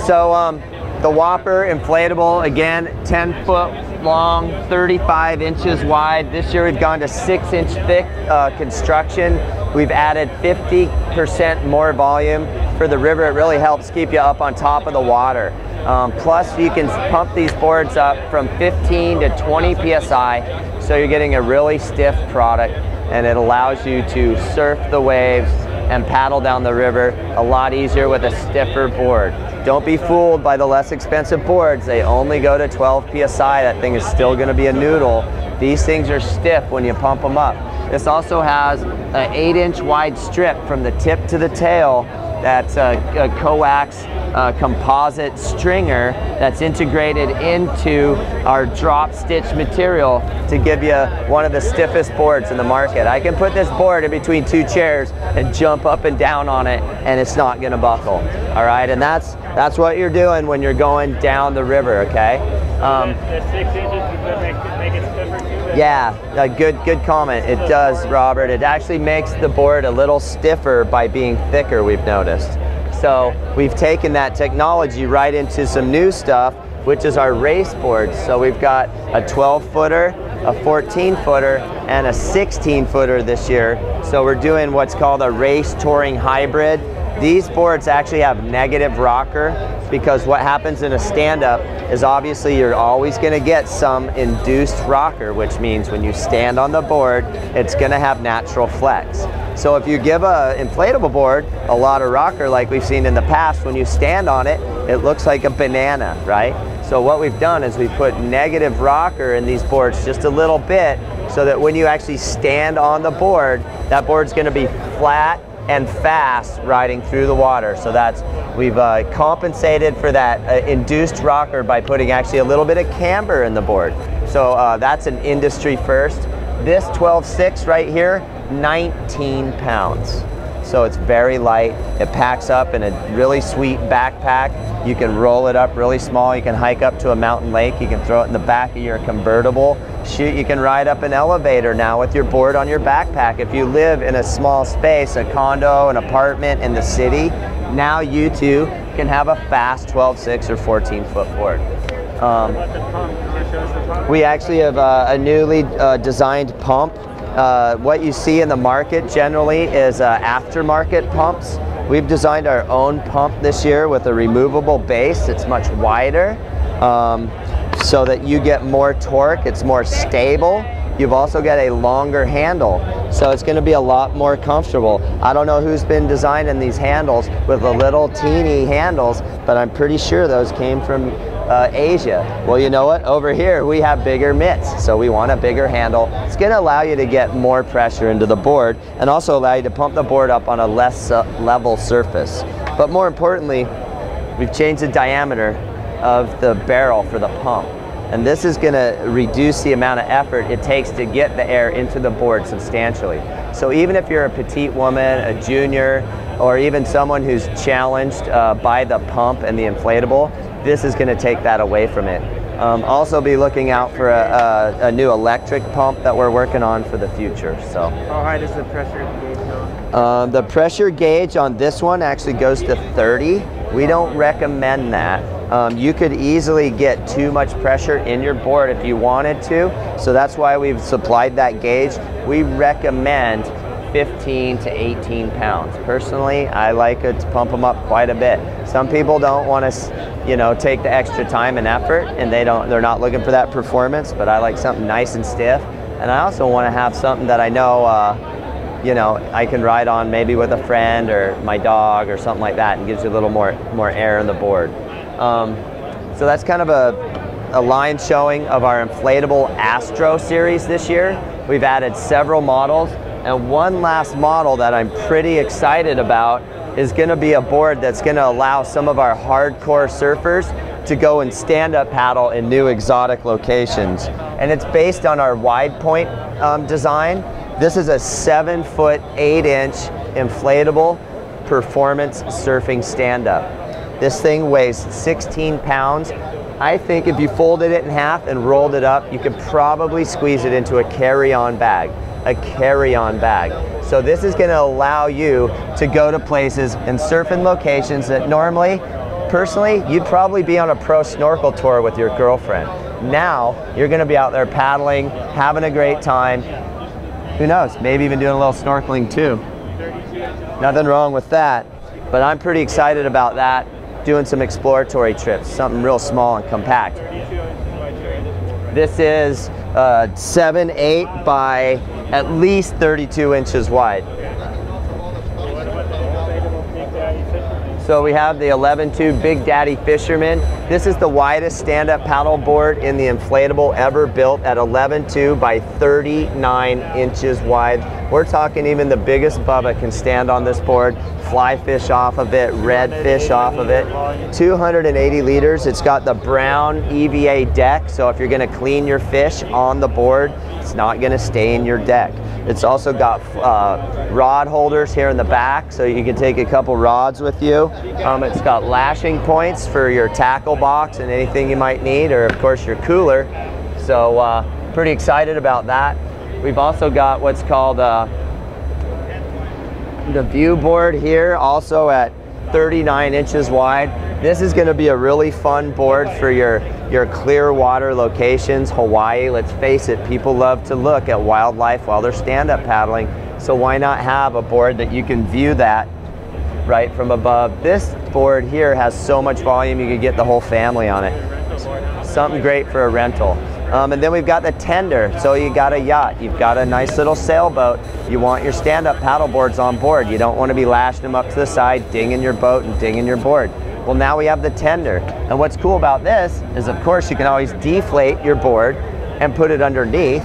So the Whopper inflatable, again, 10-foot long, 35 inches wide. This year we've gone to 6-inch thick construction. We've added 50% more volume for the river. It really helps keep you up on top of the water. Plus you can pump these boards up from 15 to 20 PSI, so you're getting a really stiff product, and it allows you to surf the waves and paddle down the river a lot easier with a stiffer board. Don't be fooled by the less expensive boards. They only go to 12 PSI. That thing is still gonna be a noodle. These things are stiff when you pump them up. This also has an 8-inch wide strip from the tip to the tail. That's a coax composite stringer that's integrated into our drop stitch material to give you one of the stiffest boards in the market. I can put this board in between two chairs and jump up and down on it, and it's not gonna buckle. All right, and that's what you're doing when you're going down the river, okay? The 6 inches make it stiffer too? Yeah, good comment. It does, Robert. It actually makes the board a little stiffer by being thicker, we've noticed. So we've taken that technology right into some new stuff, which is our race boards. So we've got a 12-footer, a 14-footer, and a 16-footer this year. So we're doing what's called a race touring hybrid. These boards actually have negative rocker, because what happens in a stand-up is obviously you're always going to get some induced rocker, which means when you stand on the board, it's going to have natural flex. So if you give an inflatable board a lot of rocker like we've seen in the past, when you stand on it, it looks like a banana, right? So what we've done is we put negative rocker in these boards just a little bit, so that when you actually stand on the board, that board's going to be flat and fast riding through the water. So we've compensated for that induced rocker by putting actually a little bit of camber in the board. So that's an industry first. This 12.6 right here, 19 pounds. So it's very light. It packs up in a really sweet backpack. You can roll it up really small. You can hike up to a mountain lake. You can throw it in the back of your convertible. Shoot, you can ride up an elevator now with your board on your backpack. If you live in a small space, a condo, an apartment in the city, now you too can have a fast 12.6 or 14-foot board. We actually have a newly designed pump. What you see in the market generally is aftermarket pumps. We've designed our own pump this year with a removable base. It's much wider, so that you get more torque. It's more stable. You've also got a longer handle, so it's going to be a lot more comfortable. I don't know who's been designing these handles with the little teeny handles, but I'm pretty sure those came from Asia. Well, you know what? Over here we have bigger mitts, so we want a bigger handle. It's going to allow you to get more pressure into the board, and also allow you to pump the board up on a less level surface. But more importantly, we've changed the diameter of the barrel for the pump, and this is going to reduce the amount of effort it takes to get the air into the board substantially. So even if you're a petite woman, a junior, or even someone who's challenged by the pump and the inflatable, this is going to take that away from it. Also be looking out for a new electric pump that we're working on for the future. So how high does the pressure gauge go? The pressure gauge on this one actually goes to 30. We don't recommend that. You could easily get too much pressure in your board if you wanted to, so that's why we've supplied that gauge. We recommend 15 to 18 pounds. Personally, I like it to pump them up quite a bit. Some people don't want to, you know, take the extra time and effort, and they're not looking for that performance, but I like something nice and stiff. And I also want to have something that I know, you know, I can ride on maybe with a friend or my dog or something like that, and gives you a little more air in the board. So that's kind of a line showing of our inflatable Astro series this year. We've added several models, and one last model that I'm pretty excited about is going to be a board that's going to allow some of our hardcore surfers to go and stand-up paddle in new exotic locations. And it's based on our wide point design. This is a 7-foot, 8-inch inflatable performance surfing stand-up. This thing weighs 16 pounds. I think if you folded it in half and rolled it up, you could probably squeeze it into a carry-on bag. So this is going to allow you to go to places and surf in locations that normally personally, you'd probably be on a pro snorkel tour with your girlfriend. Now, you're gonna be out there paddling, having a great time. Who knows, maybe even doing a little snorkeling too. Nothing wrong with that, but I'm pretty excited about that, doing some exploratory trips, something real small and compact. This is 7-8 by at least 32 inches wide. So we have the 11.2 Big Daddy Fisherman. This is the widest stand-up paddle board in the inflatable ever built at 11.2 by 39 inches wide. We're talking even the biggest Bubba can stand on this board, fly fish off of it, red fish off of it. 280 liters. It's got the brown EVA deck, so if you're gonna clean your fish on the board, it's not gonna stain your deck. It's also got rod holders here in the back, so you can take a couple rods with you. It's got lashing points for your tackle box and anything you might need, or of course your cooler. So pretty excited about that. We've also got what's called the view board here, also at 39 inches wide. This is going to be a really fun board for your clear water locations. Hawaii, let's face it, people love to look at wildlife while they're stand-up paddling, so why not have a board that you can view that right from above. This board here has so much volume you could get the whole family on it. Something great for a rental. And then we've got the tender. So you got a yacht, you've got a nice little sailboat, you want your stand-up paddle boards on board. You don't want to be lashing them up to the side, dinging your boat and dinging your board. Well, now we have the tender. And what's cool about this is, of course, you can always deflate your board and put it underneath.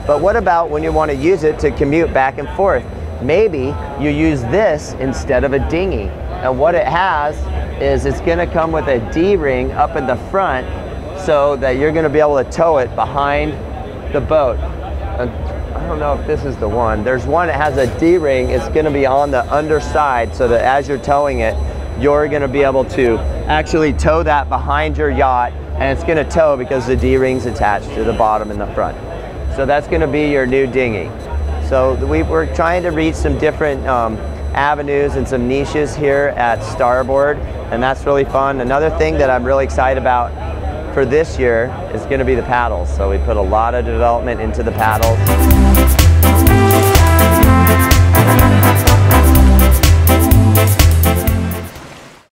But what about when you want to use it to commute back and forth? Maybe you use this instead of a dinghy. And what it has is it's going to come with a D-ring up in the front, so that you're going to be able to tow it behind the boat. I don't know if this is the one. There's one that has a D-ring. It's going to be on the underside, so that as you're towing it, you're going to be able to actually tow that behind your yacht, and it's going to tow because the D-ring's attached to the bottom and the front. So that's going to be your new dinghy. So we're trying to reach some different avenues and some niches here at Starboard, and that's really fun. Another thing that I'm really excited about for this year is going to be the paddles. So we put a lot of development into the paddles.